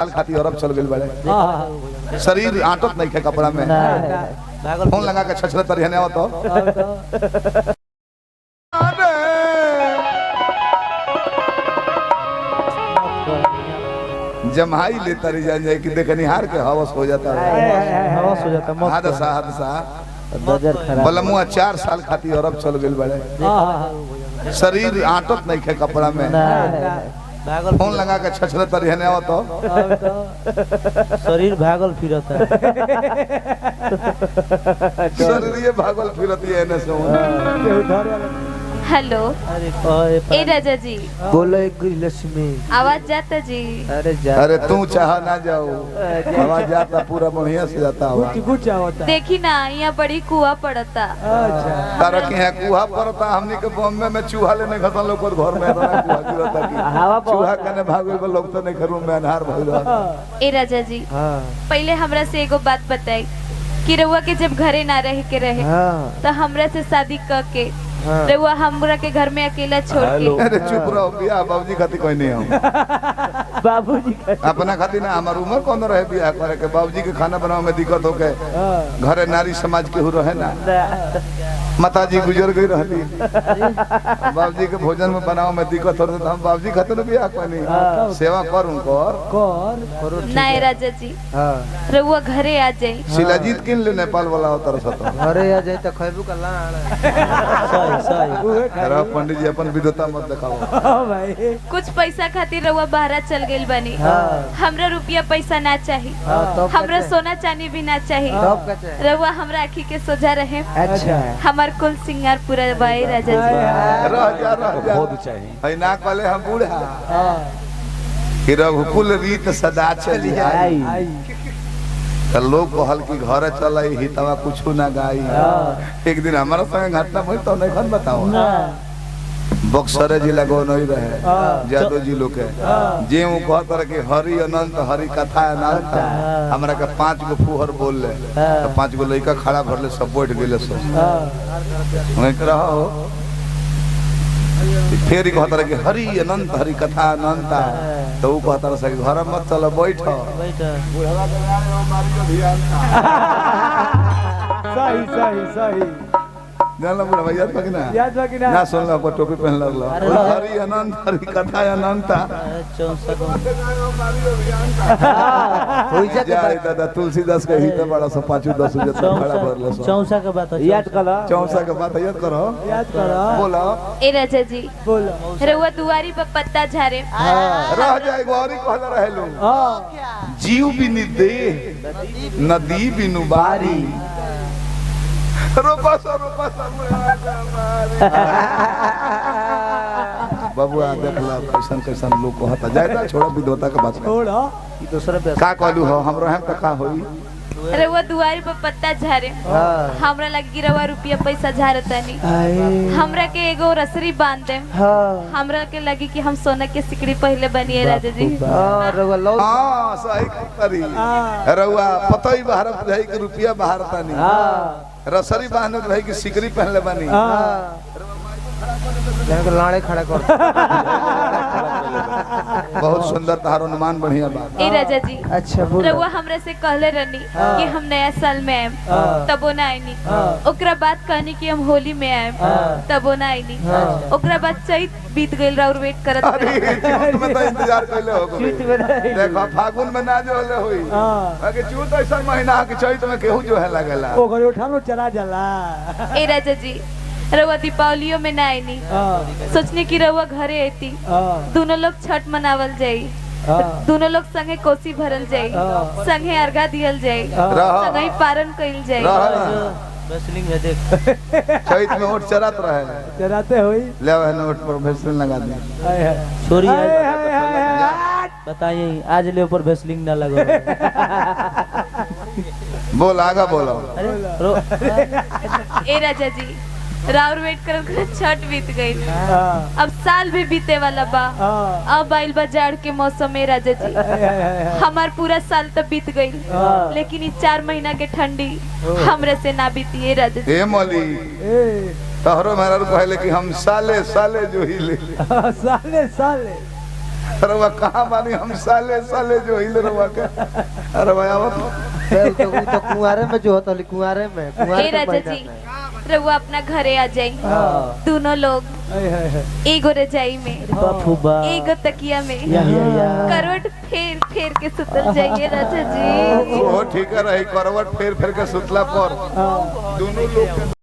साल खाती अरब चल गई बड़े शरीर आटत नहीं खे कपड़ा में फोन लगा के छछले तरिया ने आवत जमाई ले तरी जाए कि देखनी हार के हवस हो जाता है हादसा बलमुआ 4 साल खाती अरब चल गई बड़े शरीर आटत नहीं खे कपड़ा में फोन लगा के छछले तरिया ने आवत शरीर भागल फिरता शरीर भागल फिरती है न हेलो ए राजा जी बोलो लक्ष्मी आवाज जाता जी। अरे तू चाह ना जाओ आवाज जाता पूरा बढ़िया से जाता हुआ देखी ना यहाँ बड़ी कुआ पड़ता। तारा के यहाँ कुआ पड़ता हमनी के बॉम्बे में चूहा लेने खतन लोग घर में रहना कुआ गिरता की चूहा कने भागल बा लोग तो नहीं घरों में अन्हार भइल रहा। ए राजा जी पहले हमरा से एगो बात बताई कि रउआ के जब घरे ना रह के रहे तो हमरा से शादी क के रउआ हमरा के घर में अकेला छोड़ के। अरे चुप रहो बियाह बाबूजी खातिर कोई नहीं हम बाबूजी अपना खातिर ना हमार उम्र कौन रहे बियाह करे के बाबूजी के खाना बनावे में दिक्कत हो के घरे नारी समाज के हो रहे ना माताजी गुजर गई रहली बाबूजी के भोजन में बनावे में दिक्कत हो रही हम बाबूजी खातिर बियाह कोई नहीं सेवा कर उनकर ना राजा जी रउआ घरे आ जाई शिलाजीत किन ले नेपाल वाला होता रहा घरे आ जाए तो खैबू का लाड़ अरे पंडित जी अपन विद्वता मत दिखाओ भाई कुछ पैसा खातिर रउआ बाहर चल गइल बानी हमरा रुपया पैसा ना चाहिए हमरा सोना चांदी भी ना चाहिए रउआ हमरा आँखी के सोझा रहे अच्छा हमार कुल सिंगार पूरा बाई राजा जी रह जा बहुत चाहिए है ना कहले हम बूढ़ा कि रघुकुल रीत सदा चली आई तो लोग कहल कि घर चल हितवा कुछ ना गाई एक दिन हमारा संग घटना भइल तो नहीं खन बताओ बक्सर जिला गो नहीं रहे जादो जी लोग के जे वो कहत रहे कि हरि अनंत हरि कथा अनंत हमरा के 5 गो फुहर बोल ले तो 5 गो लड़का खड़ा भरले सब बैठ गेले सब वहीं के रहो फिर ही कहता रहे कि हरि अनंत हरि कथा अनंत तो वो कहता रहे कि घर मत चलो बैठ सही सही सही जानला बुढ़ा भैया याद बाकी ना सुन लो को टोपी पहन लगलो हरि अनंत हरि कथा अनंत होई जाए दादा तुलसीदास के हित बड़ा सा 5-10 जत खड़ा भरले सो चौसा के बात याद करो चौसा के बात याद करो बोलो ए राजा जी बोलो रउआ दुआरी पर पत्ता झारे रह जाए गौरी कहला रहेलो जीव बिनु देह नदी बिनु बारी रोपा सा बबुआ देखला कैसन कैसन लोग कहता जायदा छोड़ा विद्वता के बात छोड़ा ई दूसरा पे का कहलू हो हमरो हम त का होई रउआ दुआरी पर पत्ता झारे हमरा लगी रउआ रुपया पैसा झारतानी हमरा के एगो रसरी बांध दे हमरा के लगी कि हम सोना के सिकड़ी पहले बनिए राजा जी हां सही करी रउआ पतई बाहर जाई के रुपया बाहर तानी रसरी बांध रही कि सिकड़ी पहनले बानी लाड़े खड़ा कर बहुत सुंदर तारो अनुमान बढ़िया बा ए राजा जी अच्छा बोल रउआ हमरा से कहले रहनी कि हम नया साल में आएम तबो ना आईनी ओकरा बाद कहनी कि हम होली में आएम तबो ना आईनी ओकरा बाद चैत बीत गइल और वेट करत अरे चूत में तो इंतजार कइले हो देखो फागुन में ना जो होले होई अगे चूत ऐसा महीना के चैत में केहू जो है लागेला ओ घरे उठानो चला जाला ए राजा जी रउआ दीपावलियों में ना आईनी सोचने की रउआ घरे आती दोनों लोग छठ मनावल जाई दोनों लोग संगे कोसी भरल जाई संगे अर्घा दियल जाई संगे पारण कइल जाई रेसलिंग है देख चैत में ओट चरात रहे चराते होई ले वह नोट पर भेसलिन लगा दे सॉरी बताइए आज ले ऊपर भेसलिंग ना लगो बोल आगा बोलो ए राजा जी राउर वेट कर छठ बीत गई अब साल भी बीते वाला बा अब आइल बा जाड़ के मौसम में राजा जी हमार पूरा साल तो बीत गई लेकिन इस 4 महीना के ठंडी हमरे से ना बीती है राजा जी ए मौली तोहरो मेरा कहले कि हम साले साले जो ही ले साले साले अरे वह कहाँ मानी हम साले साले जो हिल रहा के अरे भाई आवत तो कुंवारे में जो होता कुंवारे में ए राजा जी रहुआ अपना घरे आ जाई दोनों लोग एगो रजाई में एगो तकिया में करवट फेर फेर के सुतल जाइए राजा जी। वो ठीक है रही करवट फेर फेर के सुतला पर दोनों लोग